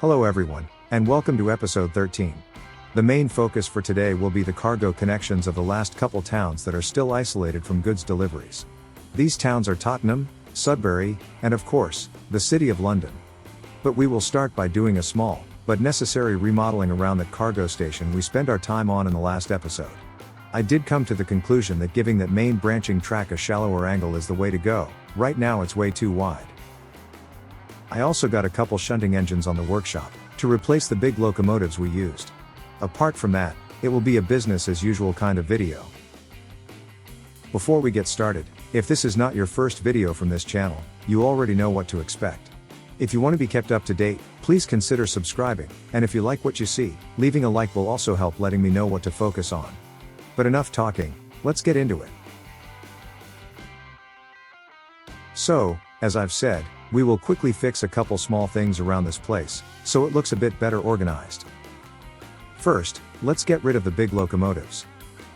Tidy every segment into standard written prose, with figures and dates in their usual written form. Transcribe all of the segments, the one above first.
Hello everyone, and welcome to episode 13. The main focus for today will be the cargo connections of the last couple towns that are still isolated from goods deliveries. These towns are Tottenham, Sudbury, and of course, the City of London. But we will start by doing a small, but necessary remodeling around that cargo station we spent our time on in the last episode. I did come to the conclusion that giving that main branching track a shallower angle is the way to go. Right now it's way too wide. I also got a couple shunting engines on the workshop, to replace the big locomotives we used. Apart from that, it will be a business as usual kind of video. Before we get started, if this is not your first video from this channel, you already know what to expect. If you want to be kept up to date, please consider subscribing, and if you like what you see, leaving a like will also help letting me know what to focus on. But enough talking, let's get into it. So, as I've said, we will quickly fix a couple small things around this place, so it looks a bit better organized. First, let's get rid of the big locomotives.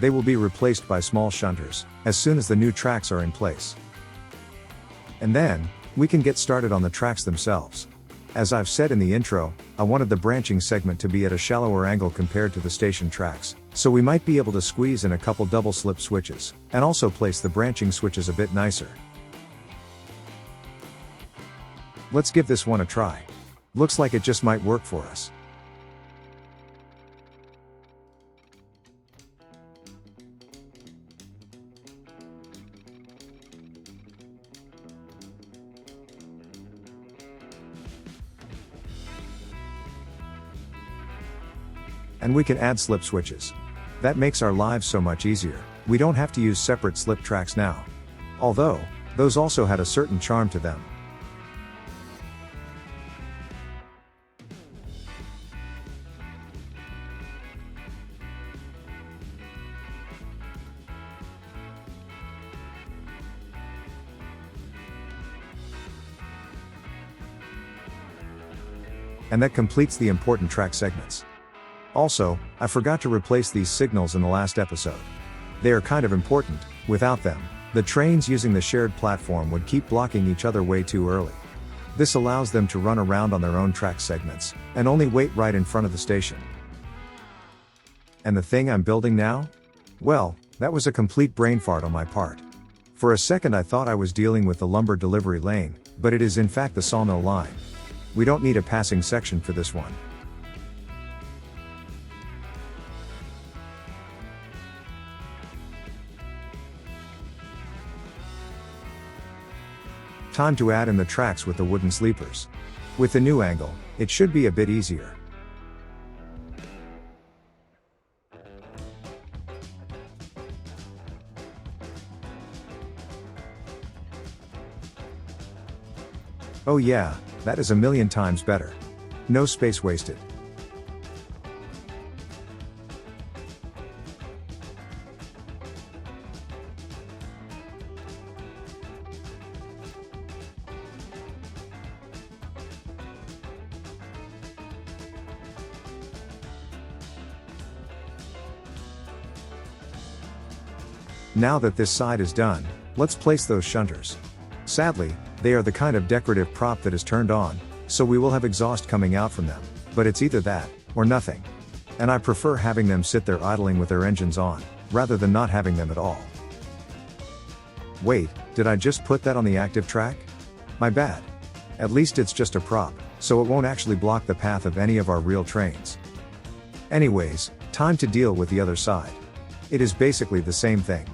They will be replaced by small shunters, as soon as the new tracks are in place. And then, we can get started on the tracks themselves. As I've said in the intro, I wanted the branching segment to be at a shallower angle compared to the station tracks, so we might be able to squeeze in a couple double slip switches, and also place the branching switches a bit nicer. Let's give this one a try. Looks like it just might work for us. And we can add slip switches. That makes our lives so much easier. We don't have to use separate slip tracks now. Although, those also had a certain charm to them. And that completes the important track segments. Also, I forgot to replace these signals in the last episode. They are kind of important. Without them, the trains using the shared platform would keep blocking each other way too early. This allows them to run around on their own track segments, and only wait right in front of the station. And the thing I'm building now? Well, that was a complete brain fart on my part. For a second I thought I was dealing with the lumber delivery lane, but it is in fact the sawmill line. We don't need a passing section for this one. Time to add in the tracks with the wooden sleepers. With the new angle, it should be a bit easier. Oh yeah, that is a million times better. No space wasted. Now that this side is done, let's place those shunters. Sadly, they are the kind of decorative prop that is turned on, so we will have exhaust coming out from them, but it's either that, or nothing. And I prefer having them sit there idling with their engines on, rather than not having them at all. Wait, did I just put that on the active track? My bad. At least it's just a prop, so it won't actually block the path of any of our real trains. Anyways, time to deal with the other side. It is basically the same thing.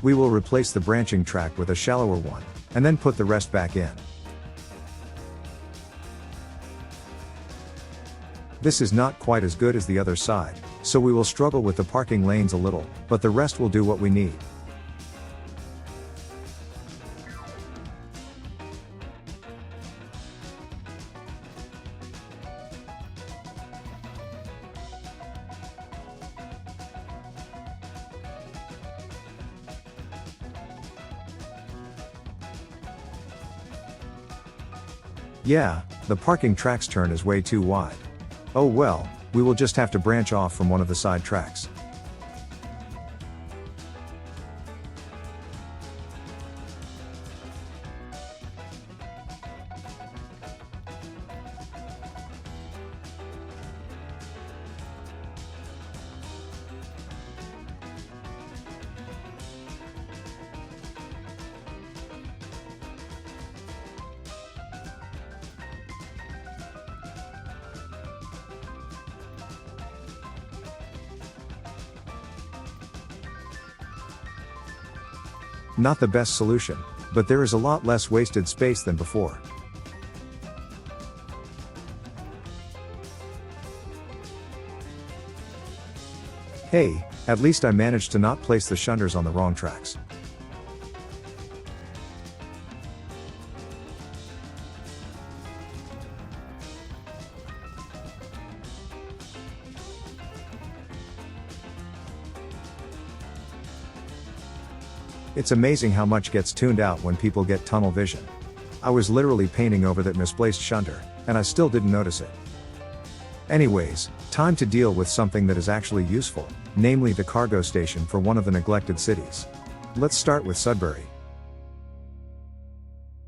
We will replace the branching track with a shallower one, and then put the rest back in. This is not quite as good as the other side, so we will struggle with the parking lanes a little, but the rest will do what we need. Yeah, the parking track's turn is way too wide. Oh well, we will just have to branch off from one of the side tracks. Not the best solution, but there is a lot less wasted space than before. Hey, at least I managed to not place the shunters on the wrong tracks. It's amazing how much gets tuned out when people get tunnel vision. I was literally painting over that misplaced shunter, and I still didn't notice it. Anyways, time to deal with something that is actually useful, namely the cargo station for one of the neglected cities. Let's start with Sudbury.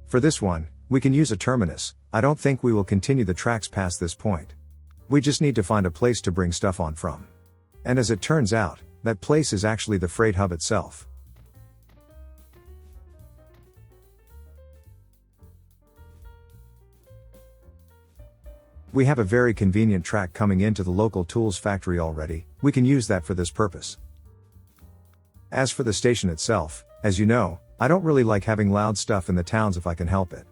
For this one, we can use a terminus. I don't think we will continue the tracks past this point. We just need to find a place to bring stuff on from. And as it turns out, that place is actually the freight hub itself. We have a very convenient track coming into the local tools factory already. We can use that for this purpose. As for the station itself, as you know, I don't really like having loud stuff in the towns if I can help it.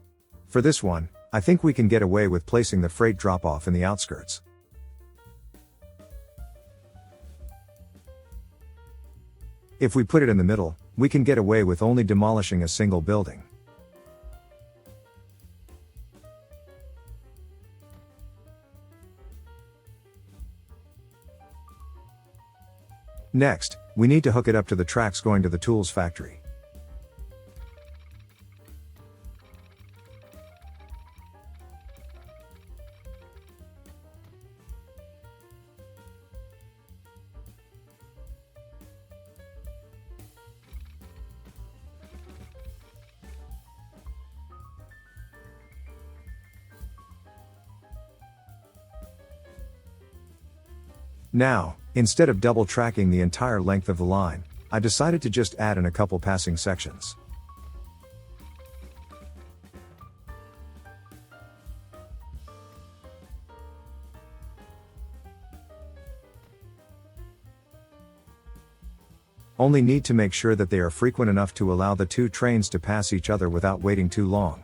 For this one, I think we can get away with placing the freight drop-off in the outskirts. If we put it in the middle, we can get away with only demolishing a single building. Next, we need to hook it up to the tracks going to the tools factory. Now, instead of double tracking the entire length of the line, I decided to just add in a couple passing sections. Only need to make sure that they are frequent enough to allow the two trains to pass each other without waiting too long.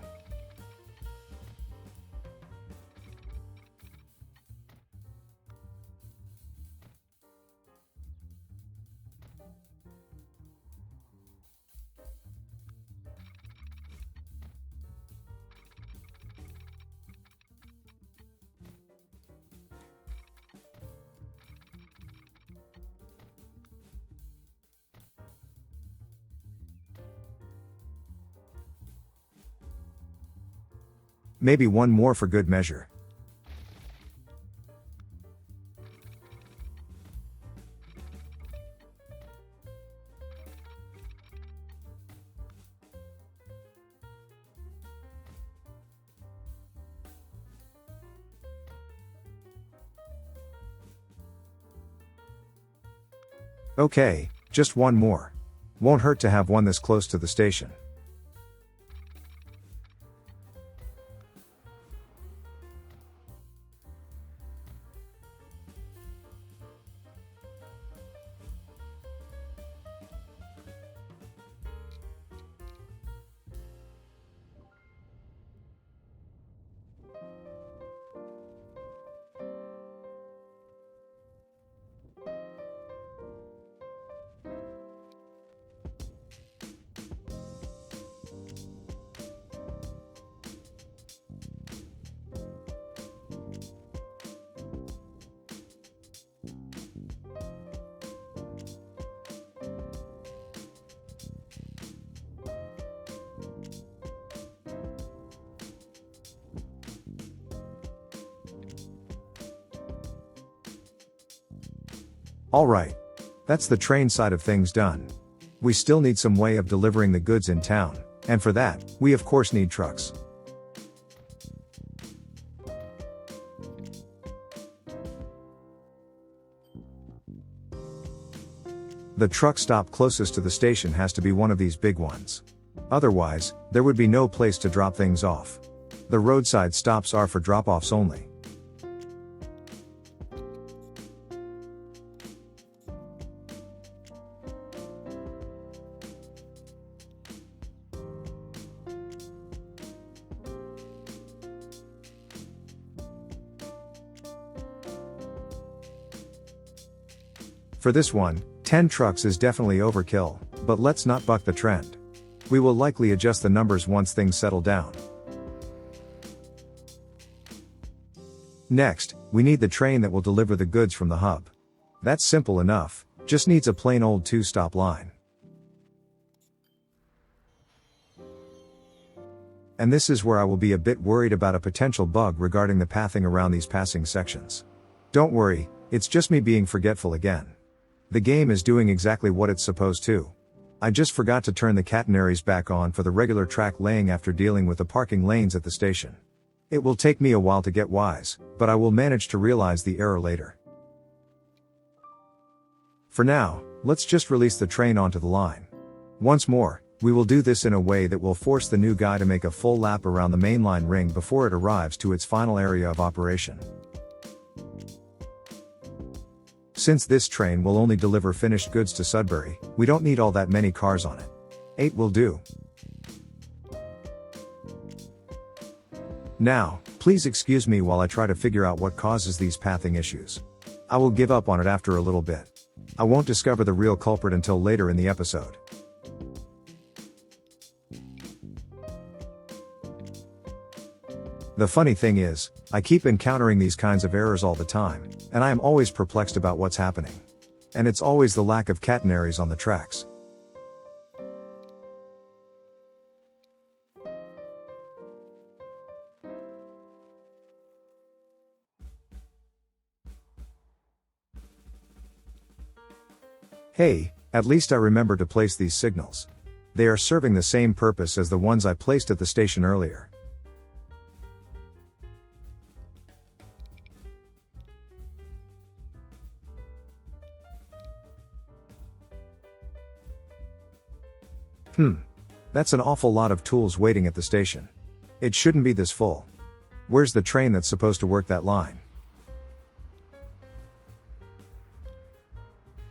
Maybe one more for good measure. Okay, just one more. Won't hurt to have one this close to the station. Alright. That's the train side of things done. We still need some way of delivering the goods in town, and for that, we of course need trucks. The truck stop closest to the station has to be one of these big ones. Otherwise, there would be no place to drop things off. The roadside stops are for drop-offs only. For this one, 10 trucks is definitely overkill, but let's not buck the trend. We will likely adjust the numbers once things settle down. Next, we need the train that will deliver the goods from the hub. That's simple enough, just needs a plain old 2-stop line. And this is where I will be a bit worried about a potential bug regarding the pathing around these passing sections. Don't worry, it's just me being forgetful again. The game is doing exactly what it's supposed to. I just forgot to turn the catenaries back on for the regular track laying after dealing with the parking lanes at the station. It will take me a while to get wise, but I will manage to realize the error later. For now, let's just release the train onto the line. Once more, we will do this in a way that will force the new guy to make a full lap around the mainline ring before it arrives to its final area of operation. Since this train will only deliver finished goods to Sudbury, we don't need all that many cars on it. 8 will do. Now, please excuse me while I try to figure out what causes these pathing issues. I will give up on it after a little bit. I won't discover the real culprit until later in the episode. The funny thing is, I keep encountering these kinds of errors all the time, and I am always perplexed about what's happening. And it's always the lack of catenaries on the tracks. Hey, at least I remember to place these signals. They are serving the same purpose as the ones I placed at the station earlier. That's an awful lot of tools waiting at the station. It shouldn't be this full. Where's the train that's supposed to work that line?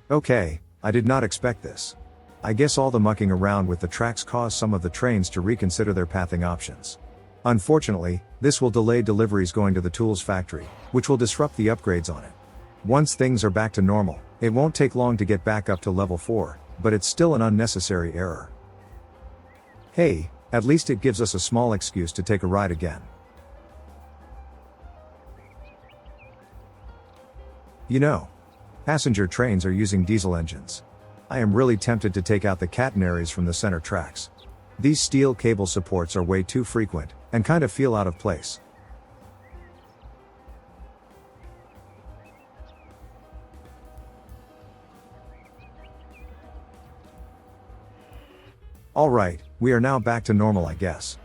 Okay, I did not expect this. I guess all the mucking around with the tracks caused some of the trains to reconsider their pathing options. Unfortunately, this will delay deliveries going to the tools factory, which will disrupt the upgrades on it. Once things are back to normal, it won't take long to get back up to level 4, but it's still an unnecessary error. Hey, at least it gives us a small excuse to take a ride again. You know, passenger trains are using diesel engines. I am really tempted to take out the catenaries from the center tracks. These steel cable supports are way too frequent, and kind of feel out of place. Alright, we are now back to normal, I guess.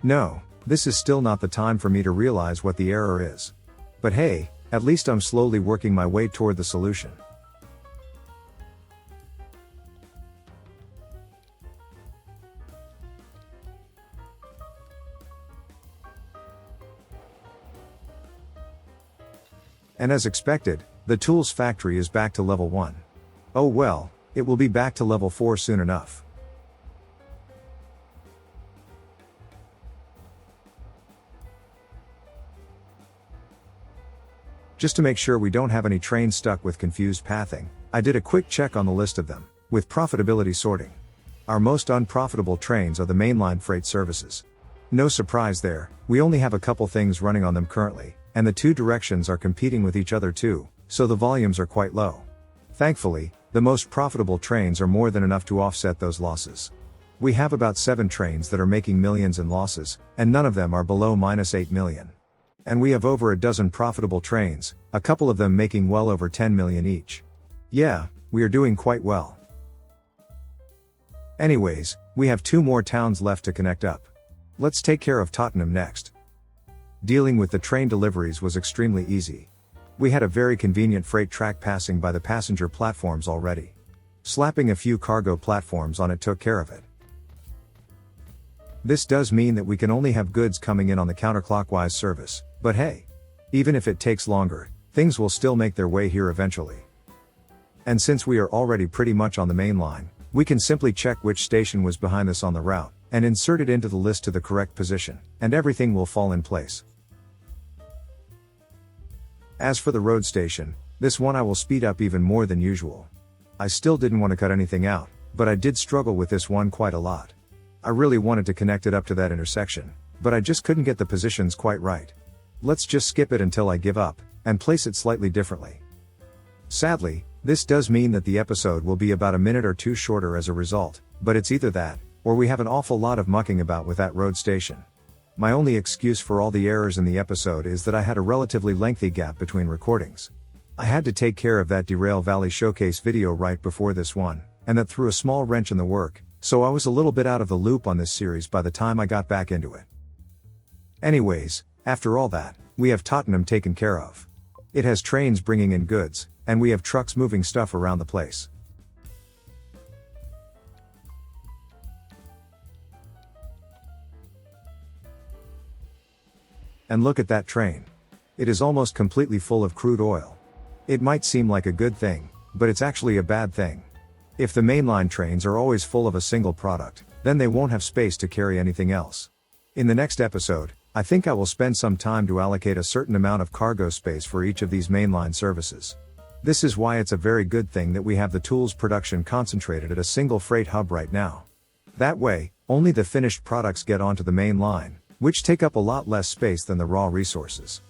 No, this is still not the time for me to realize what the error is. But hey, at least I'm slowly working my way toward the solution. And as expected, the tools factory is back to level 1. Oh well, it will be back to level 4 soon enough. Just to make sure we don't have any trains stuck with confused pathing, I did a quick check on the list of them, with profitability sorting. Our most unprofitable trains are the mainline freight services. No surprise there, we only have a couple things running on them currently, and the two directions are competing with each other too, so the volumes are quite low. Thankfully, the most profitable trains are more than enough to offset those losses. We have about 7 trains that are making millions in losses, and none of them are below -8 million. And we have over a dozen profitable trains, a couple of them making well over 10 million each. Yeah, we are doing quite well. Anyways, we have 2 more towns left to connect up. Let's take care of Tottenham next. Dealing with the train deliveries was extremely easy. We had a very convenient freight track passing by the passenger platforms already. Slapping a few cargo platforms on it took care of it. This does mean that we can only have goods coming in on the counterclockwise service, but hey, Even if it takes longer, things will still make their way here eventually. And since we are already pretty much on the main line, we can simply check which station was behind us on the route, and insert it into the list to the correct position, and everything will fall in place. As for the road station, this one I will speed up even more than usual. I still didn't want to cut anything out, but I did struggle with this one quite a lot. I really wanted to connect it up to that intersection, but I just couldn't get the positions quite right. Let's just skip it until I give up, and place it slightly differently. Sadly, this does mean that the episode will be about a minute or two shorter as a result, but it's either that, or we have an awful lot of mucking about with that road station. My only excuse for all the errors in the episode is that I had a relatively lengthy gap between recordings. I had to take care of that Derail Valley showcase video right before this one, and that threw a small wrench in the work, so I was a little bit out of the loop on this series by the time I got back into it. Anyways, after all that, we have Tottenham taken care of. It has trains bringing in goods, and we have trucks moving stuff around the place. And look at that train. It is almost completely full of crude oil. It might seem like a good thing, but it's actually a bad thing. If the mainline trains are always full of a single product, then they won't have space to carry anything else. In the next episode, I think I will spend some time to allocate a certain amount of cargo space for each of these mainline services. This is why it's a very good thing that we have the tools production concentrated at a single freight hub right now. That way, only the finished products get onto the main line, which take up a lot less space than the raw resources.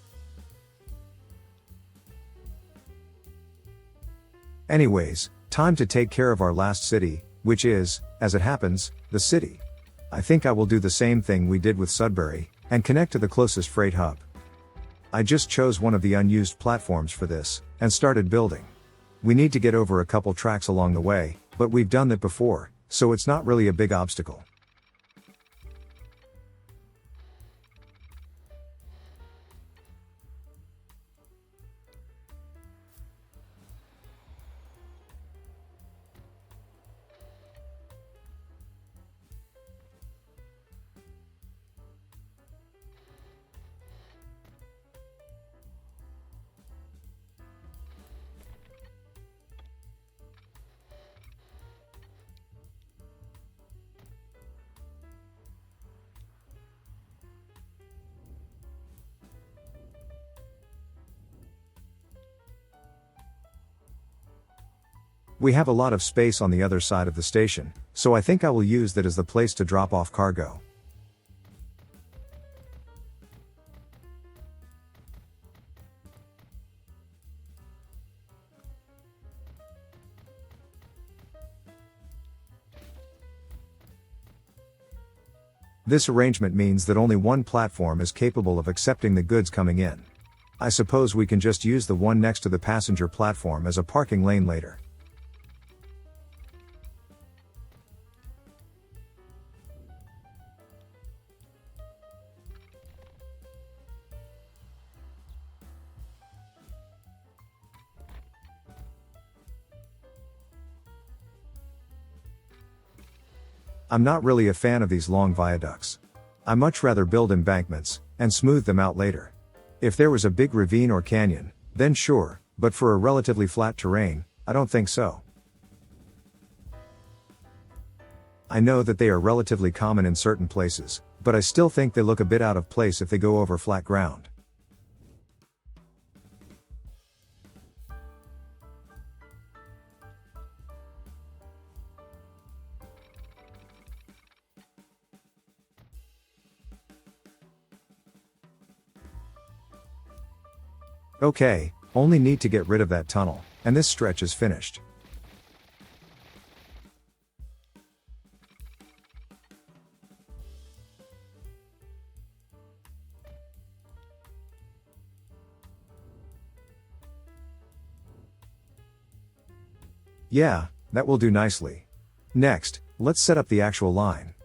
Anyways, time to take care of our last city, which is, as it happens, the city. I think I will do the same thing we did with Sudbury, and connect to the closest freight hub. I just chose one of the unused platforms for this, and started building. We need to get over a couple tracks along the way, but we've done that before, so it's not really a big obstacle. We have a lot of space on the other side of the station, so I think I will use that as the place to drop off cargo. This arrangement means that only one platform is capable of accepting the goods coming in. I suppose we can just use the one next to the passenger platform as a parking lane later. I'm not really a fan of these long viaducts. I much rather build embankments, and smooth them out later. If there was a big ravine or canyon, then sure, but for a relatively flat terrain, I don't think so. I know that they are relatively common in certain places, but I still think they look a bit out of place if they go over flat ground. Okay, only need to get rid of that tunnel, and this stretch is finished. Yeah, that will do nicely. Next, let's set up the actual line.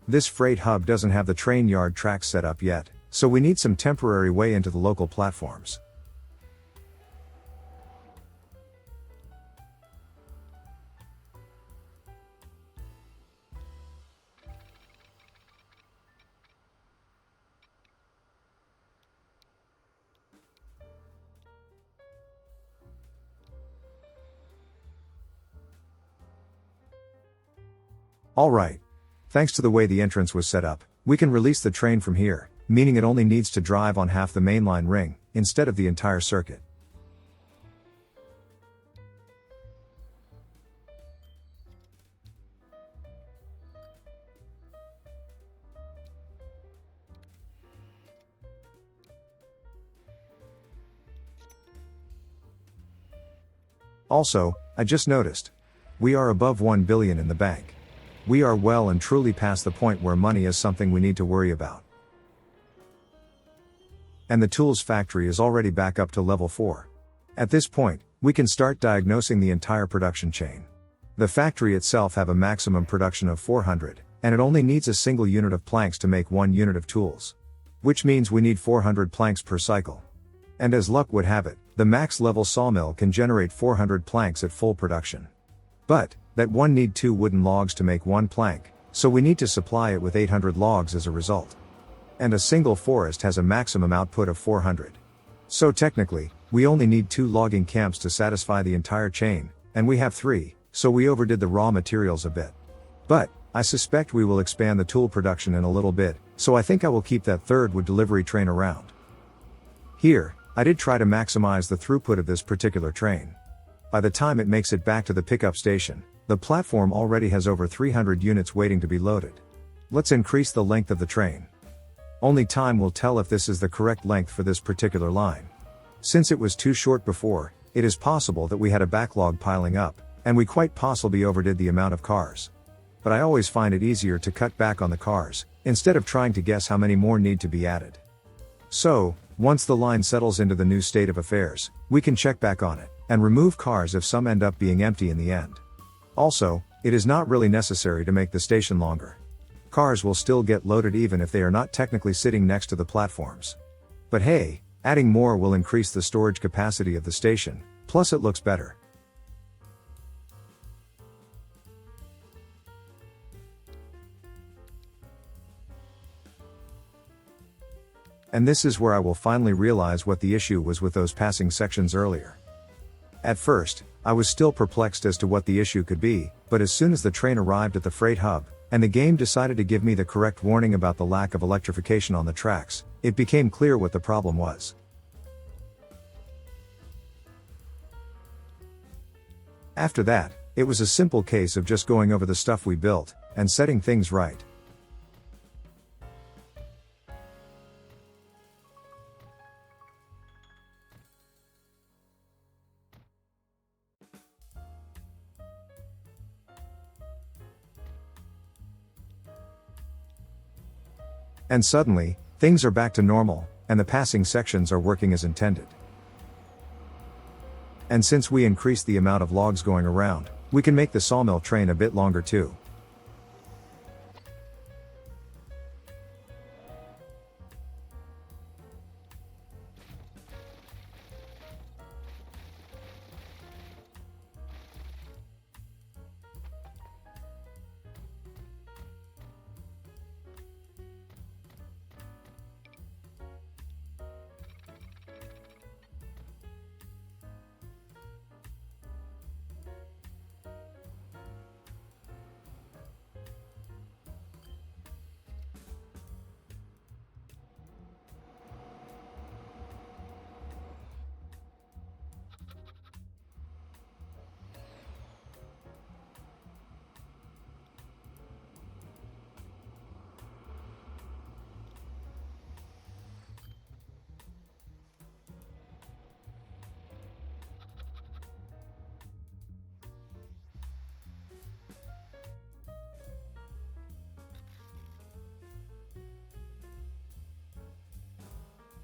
This freight hub doesn't have the train yard tracks set up yet, so we need some temporary way into the local platforms. Alright. Thanks to the way the entrance was set up, we can release the train from here, meaning it only needs to drive on half the mainline ring, instead of the entire circuit. Also, I just noticed. We are above 1 billion in the bank. We are well and truly past the point where money is something we need to worry about. And the tools factory is already back up to level 4. At this point, we can start diagnosing the entire production chain. The factory itself have a maximum production of 400, and it only needs a single unit of planks to make 1 unit of tools. Which means we need 400 planks per cycle. And as luck would have it, the max level sawmill can generate 400 planks at full production. But, that one need 2 wooden logs to make 1 plank, so we need to supply it with 800 logs as a result. And a single forest has a maximum output of 400. So technically, we only need 2 logging camps to satisfy the entire chain, and we have 3, so we overdid the raw materials a bit. But, I suspect we will expand the tool production in a little bit, so I think I will keep that 3rd wood delivery train around. Here, I did try to maximize the throughput of this particular train. By the time it makes it back to the pickup station, the platform already has over 300 units waiting to be loaded. Let's increase the length of the train. Only time will tell if this is the correct length for this particular line. Since it was too short before, it is possible that we had a backlog piling up, and we quite possibly overdid the amount of cars. But I always find it easier to cut back on the cars, instead of trying to guess how many more need to be added. So, once the line settles into the new state of affairs, we can check back on it, and remove cars if some end up being empty in the end. Also, it is not really necessary to make the station longer. Cars will still get loaded even if they are not technically sitting next to the platforms. But hey, adding more will increase the storage capacity of the station, plus it looks better. And this is where I will finally realize what the issue was with those passing sections earlier. At first, I was still perplexed as to what the issue could be, but as soon as the train arrived at the freight hub, and the game decided to give me the correct warning about the lack of electrification on the tracks, it became clear what the problem was. After that, it was a simple case of just going over the stuff we built, and setting things right. And suddenly, things are back to normal, and the passing sections are working as intended. And since we increased the amount of logs going around, we can make the sawmill train a bit longer too.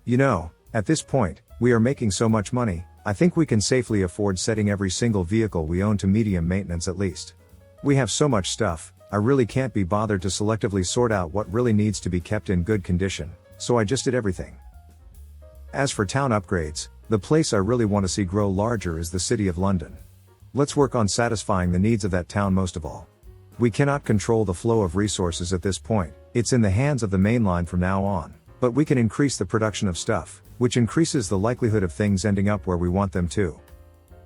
You know, at this point, we are making so much money, I think we can safely afford setting every single vehicle we own to medium maintenance at least. We have so much stuff, I really can't be bothered to selectively sort out what really needs to be kept in good condition, so I just did everything. As for town upgrades, the place I really want to see grow larger is the City of London. Let's work on satisfying the needs of that town most of all. We cannot control the flow of resources at this point, it's in the hands of the main line from now on. But we can increase the production of stuff, which increases the likelihood of things ending up where we want them to.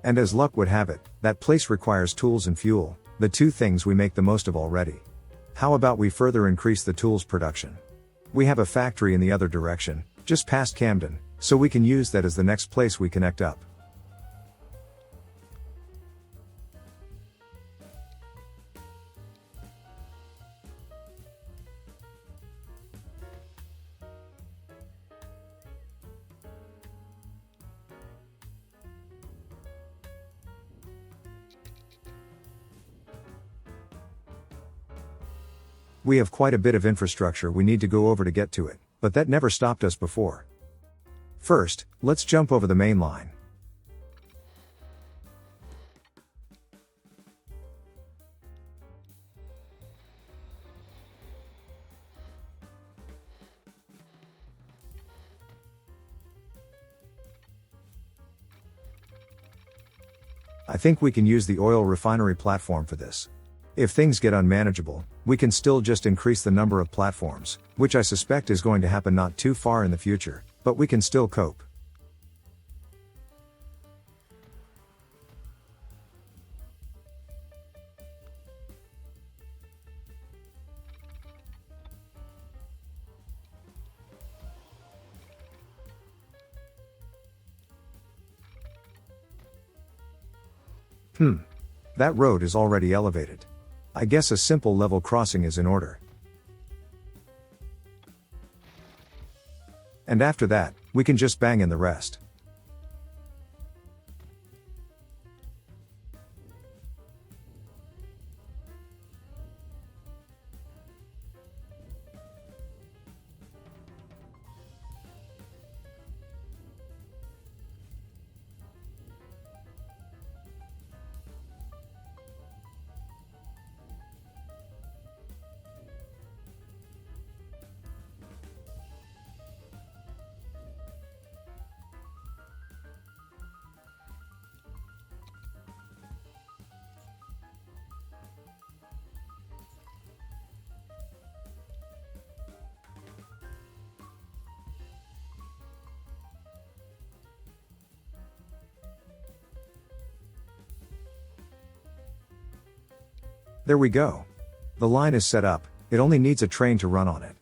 And as luck would have it, that place requires tools and fuel, the 2 things we make the most of already. How about we further increase the tools production? We have a factory in the other direction, just past Camden, so we can use that as the next place we connect up. We have quite a bit of infrastructure we need to go over to get to it, but that never stopped us before. First, let's jump over the main line. I think we can use the oil refinery platform for this. If things get unmanageable, we can still just increase the number of platforms, which I suspect is going to happen not too far in the future, but we can still cope. That road is already elevated. I guess a simple level crossing is in order. And after that, we can just bang in the rest. There we go. The line is set up, it only needs a train to run on it.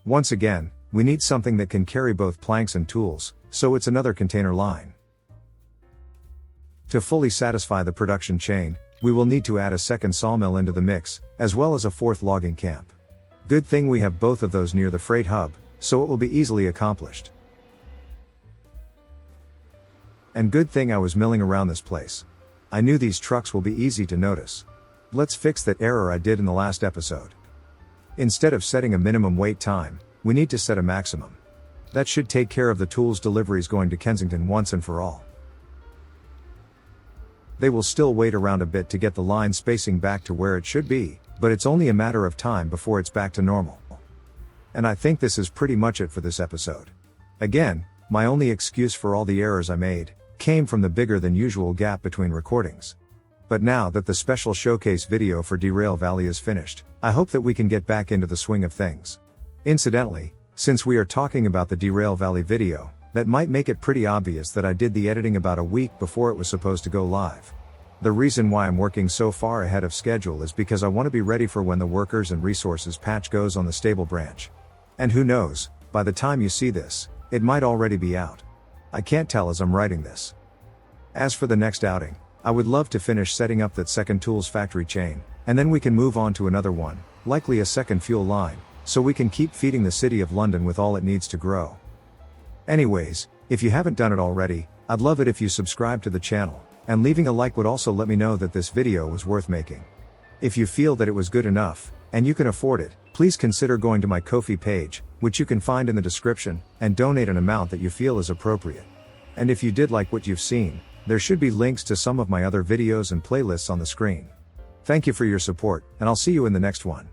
Once again, we need something that can carry both planks and tools, so it's another container line. To fully satisfy the production chain, we will need to add a second sawmill into the mix, as well as a fourth logging camp. Good thing we have both of those near the freight hub, so it will be easily accomplished. And good thing I was milling around this place. I knew these trucks will be easy to notice. Let's fix that error I did in the last episode. Instead of setting a minimum wait time, we need to set a maximum. That should take care of the tools deliveries going to Kensington once and for all. They will still wait around a bit to get the line spacing back to where it should be, but it's only a matter of time before it's back to normal. And I think this is pretty much it for this episode. Again, my only excuse for all the errors I made came from the bigger than usual gap between recordings. But now that the special showcase video for Derail Valley is finished, I hope that we can get back into the swing of things. Incidentally, since we are talking about the Derail Valley video, that might make it pretty obvious that I did the editing about a week before it was supposed to go live. The reason why I'm working so far ahead of schedule is because I want to be ready for when the workers and resources patch goes on the stable branch. And who knows, by the time you see this, it might already be out. I can't tell as I'm writing this. As for the next outing, I would love to finish setting up that second tools factory chain, and then we can move on to another one, likely a second fuel line, so we can keep feeding the City of London with all it needs to grow. Anyways, if you haven't done it already, I'd love it if you subscribe to the channel, and leaving a like would also let me know that this video was worth making. If you feel that it was good enough, and you can afford it, please consider going to my Ko-fi page, which you can find in the description, and donate an amount that you feel is appropriate. And if you did like what you've seen, there should be links to some of my other videos and playlists on the screen. Thank you for your support, and I'll see you in the next one.